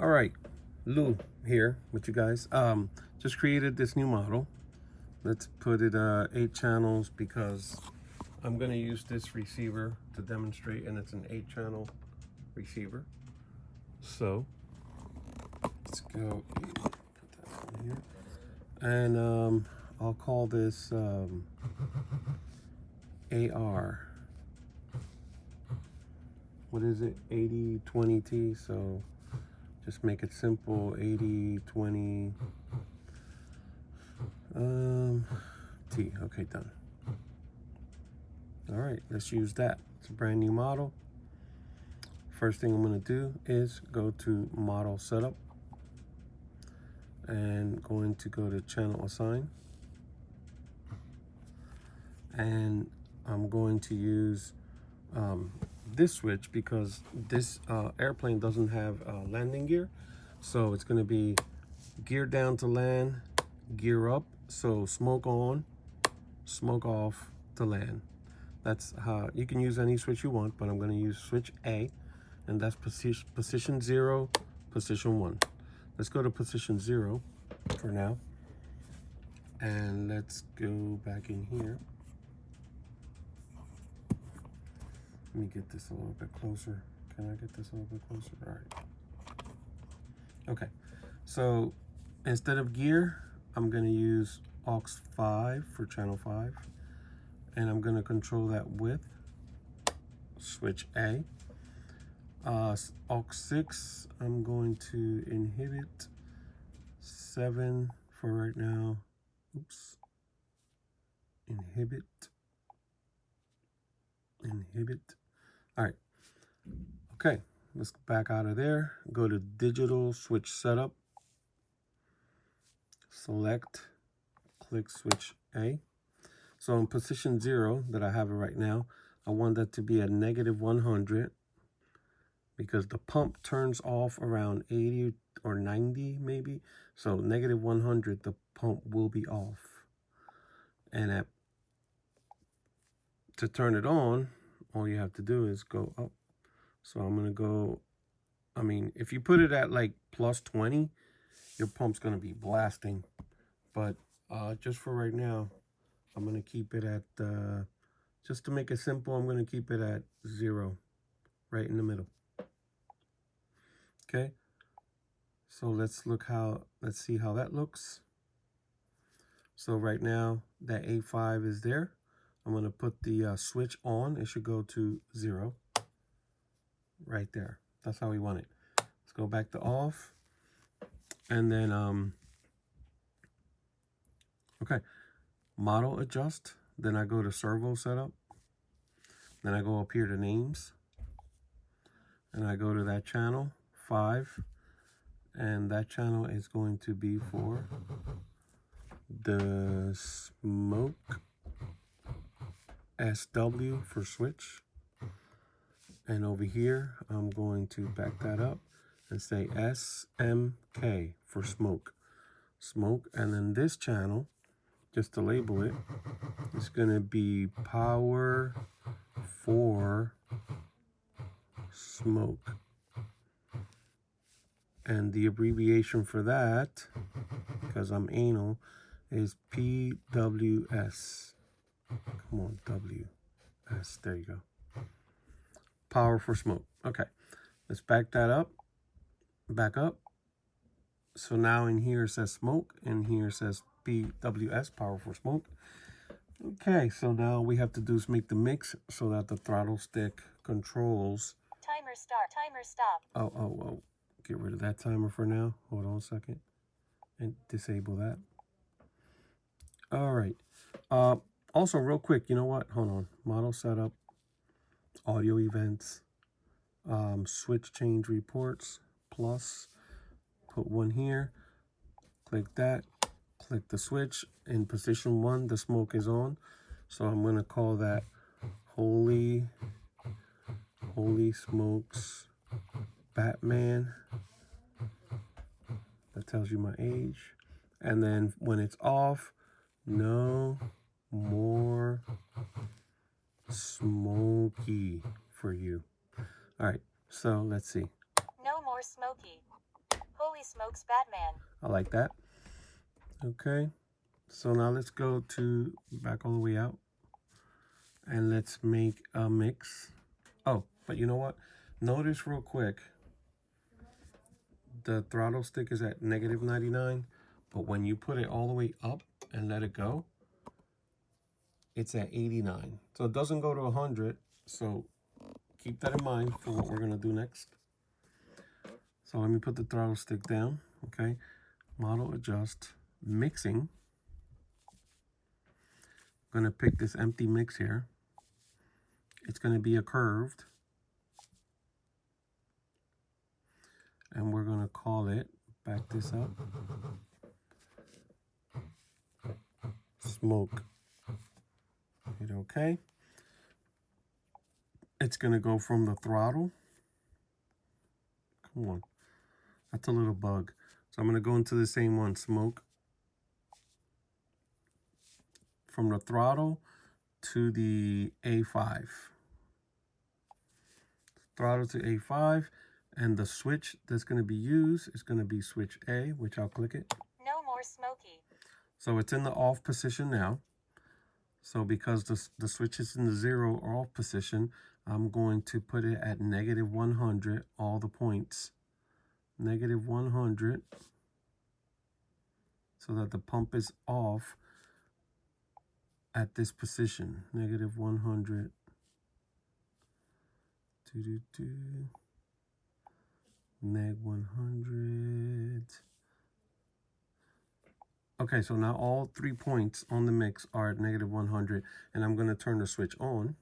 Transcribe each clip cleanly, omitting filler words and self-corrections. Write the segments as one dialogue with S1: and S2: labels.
S1: All right, Lou here with you guys. Just created this new model. Let's put it 8 channels because I'm gonna use this receiver to demonstrate, and it's an 8-channel receiver. So let's go put that on here, and I'll call this AR. What is it? 8020T. So just make it simple. 8020 T. Okay, done. All right, let's use that. It's a brand new model. First thing I'm going to do is go to model setup and going to go to channel assign, and I'm going to use this switch because this airplane doesn't have landing gear, so it's going to be gear down to land, gear up, so smoke on, smoke off to land. That's how you can use any switch you want, but I'm going to use switch A, and that's position 0, position 1. Let's go to position 0 for now, and let's go back in here. Let me get this a little bit closer. Can I get this a little bit closer? All right. Okay, so instead of gear, I'm going to use aux 5 for channel 5, and I'm going to control that with switch A. Aux 6, I'm going to inhibit 7 for right now. Oops. Inhibit. All right. Okay, let's back out of there. Go to digital switch setup. Select, click switch A. So in position 0 that I have it right now, I want that to be at -100 because the pump turns off around 80 or 90 maybe. So -100, the pump will be off. And to turn it on, all you have to do is go up. So I'm going to go, if you put it at like +20, your pump's going to be blasting. But just for right now, I'm going to keep it at, just to make it simple, I'm going to keep it at 0, right in the middle. Okay, so let's see how that looks. So right now, that A5 is there. I'm going to put the switch on. It should go to 0 right there. That's how we want it. Let's go back to off. And then, okay, model adjust. Then I go to servo setup. Then I go up here to names. And I go to that channel, 5. And that channel is going to be for the smoke, SW for switch. And over here, I'm going to back that up and say SMK for smoke. Smoke. And then this channel, just to label it, it's going to be power for smoke. And the abbreviation for that, because I'm anal, is PWS. Come on, WS. There you go. Power for smoke. Okay, let's back that up. Back up. So now in here it says smoke, and here it says PWS, power for smoke. Okay, so now we have to do is make the mix so that the throttle stick controls.
S2: Timer start. Timer stop.
S1: Oh. Get rid of that timer for now. Hold on a second. And disable that. All right. Also, real quick, you know what? Hold on. Model setup, audio events, switch change reports, plus, put one here. Click that. Click the switch. In position 1, the smoke is on. So I'm going to call that Holy Smokes Batman. That tells you my age. And then when it's off, no more smoky for you. All right, so let's see.
S2: No more smoky. Holy smokes, Batman.
S1: I like that. Okay, so now let's go to back all the way out and let's make a mix. Oh, but you know what? Notice real quick, the throttle stick is at -99, but when you put it all the way up and let it go, it's at 89. So it doesn't go to 100, so keep that in mind for what we're gonna do next. So let me put the throttle stick down, okay? Model adjust, mixing. I'm gonna pick this empty mix here. It's gonna be a curved. And we're gonna call it, back this up, smoke. Hit okay. It's gonna go from the throttle. Come on, that's a little bug. So I'm gonna go into the same one, smoke. From the throttle to the A5. Throttle to A5, and the switch that's gonna be used is gonna be switch A, which I'll click it.
S2: No more smoky.
S1: So it's in the off position now. So because the switch is in the 0 or off position, I'm going to put it at -100, all the points. -100, so that the pump is off at this position. -100. -100. Okay, so now all 3 points on the mix are at -100, and I'm going to turn the switch on.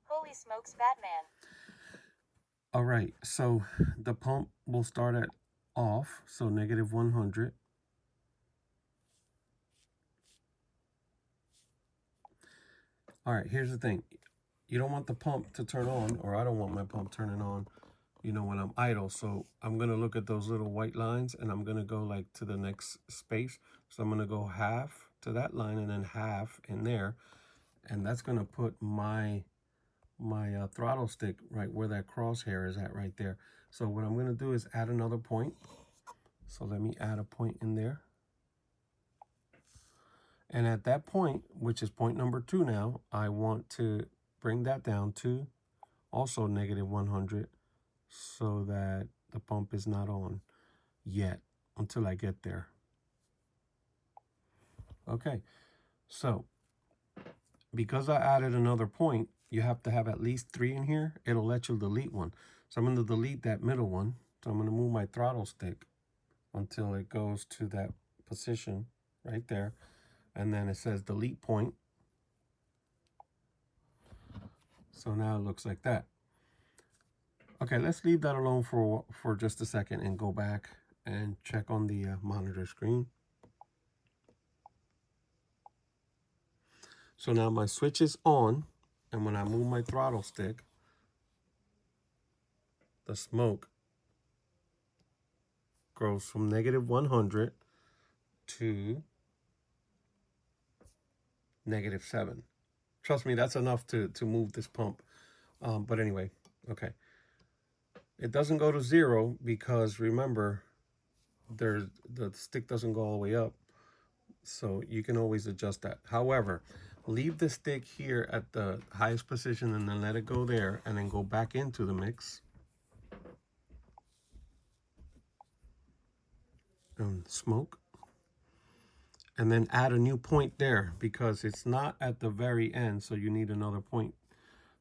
S2: Holy smokes, Batman.
S1: All right, so the pump will start at off, so -100. All right, here's the thing. You don't want the pump to turn on, or I don't want my pump turning on, you know, when I'm idle. So I'm going to look at those little white lines, and I'm going to go like to the next space. So I'm going to go half to that line and then half in there. And that's going to put my throttle stick right where that crosshair is at right there. So what I'm going to do is add another point. So let me add a point in there. And at that point, which is point number 2 now, I want to bring that down to also -100, so that the pump is not on yet until I get there. Okay, so because I added another point, you have to have at least 3 in here. It'll let you delete one. So I'm going to delete that middle one. So I'm going to move my throttle stick until it goes to that position right there. And then it says delete point. So now it looks like that. Okay, let's leave that alone for just a second and go back and check on the monitor screen. So now my switch is on, and when I move my throttle stick, the smoke goes from -100 to -7. Trust me, that's enough to move this pump. But anyway, okay. It doesn't go to 0 because remember, the stick doesn't go all the way up. So you can always adjust that. However, leave the stick here at the highest position and then let it go there and then go back into the mix. And smoke. And then add a new point there because it's not at the very end, so you need another point.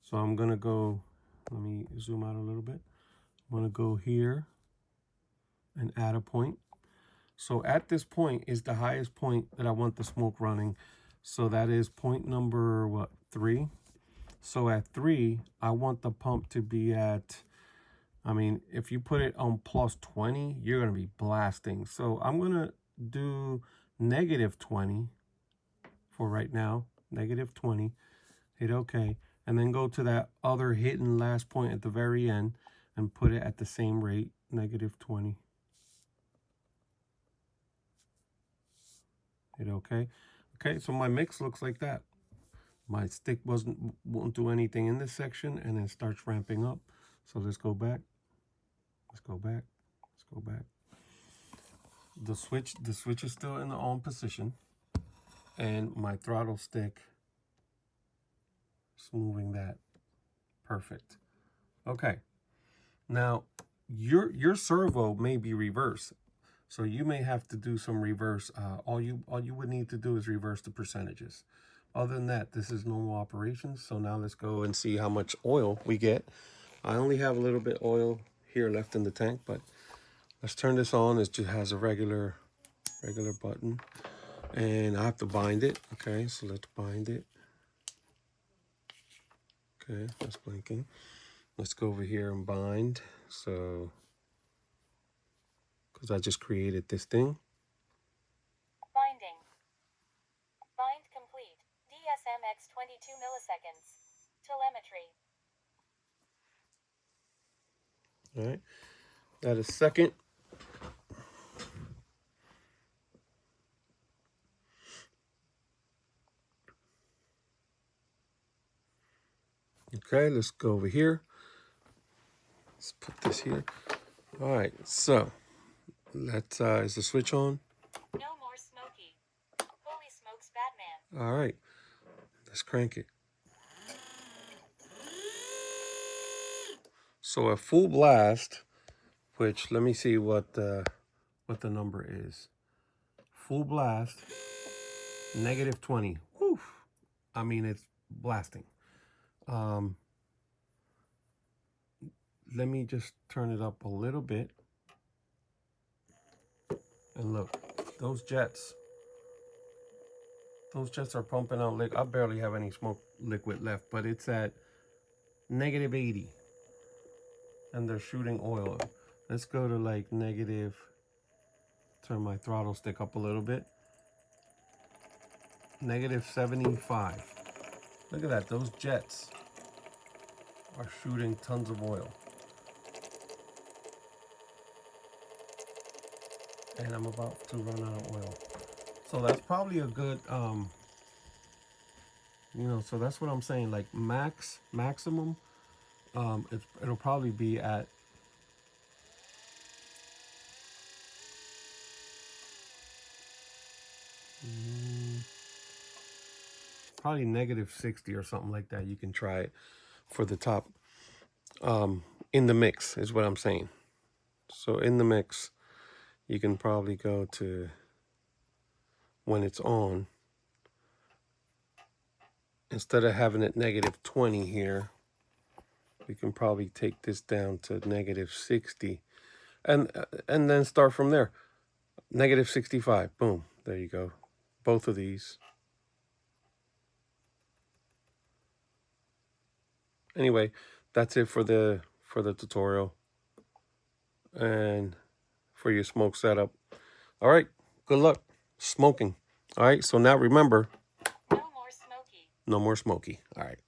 S1: So I'm going to go, let me zoom out a little bit. I'm going to go here and add a point. So at this point is the highest point that I want the smoke running. So that is point number, what, 3? So at 3, I want the pump to be at, I mean, if you put it on +20, you're going to be blasting. So I'm going to do -20 for right now, -20, hit OK, and then go to that other hidden last point at the very end and put it at the same rate, -20. Hit OK. Okay, so my mix looks like that. My stick won't do anything in this section, and then starts ramping up. So let's go back. Let's go back. Let's go back. the switch is still in the on position, and my throttle stick is moving that. Perfect. Okay. Now your servo may be reverse, so you may have to do some reverse. All you would need to do is reverse the percentages. Other than that, this is normal operations. So now let's go and see how much oil we get. I only have a little bit oil here left in the tank, but let's turn this on. It just has a regular button, and I have to bind it. Okay, so let's bind it. Okay, that's blinking. Let's go over here and bind. So, because I just created this thing.
S2: Binding. Bind complete. DSMX 22 milliseconds. Telemetry.
S1: All right, that is second. Okay, let's go over here. Let's put this here. All right, so let's, is the switch on?
S2: No more smoky. Holy smokes, Batman.
S1: All right, let's crank it. So at full blast, which let me see what the number is. Full blast, -20. Whew. I mean, it's blasting. Let me just turn it up a little bit. And look, those jets are pumping out liquid. I barely have any smoke liquid left, but it's at -80. And they're shooting oil. Let's go to like negative, turn my throttle stick up a little bit. -75. Look at that, those jets are shooting tons of oil. And I'm about to run out of oil. So that's probably a good, you know, so that's what I'm saying, like maximum, it'll probably be at probably -60 or something like that. You can try it for the top, in the mix is what I'm saying. So in the mix, you can probably go to, when it's on, instead of having it -20 here, we can probably take this down to -60, and then start from there. -65, boom, there you go. Both of these. Anyway, that's it for the tutorial and for your smoke setup. All right, good luck smoking. All right, so now remember,
S2: No more smoky.
S1: no more smoky. All right.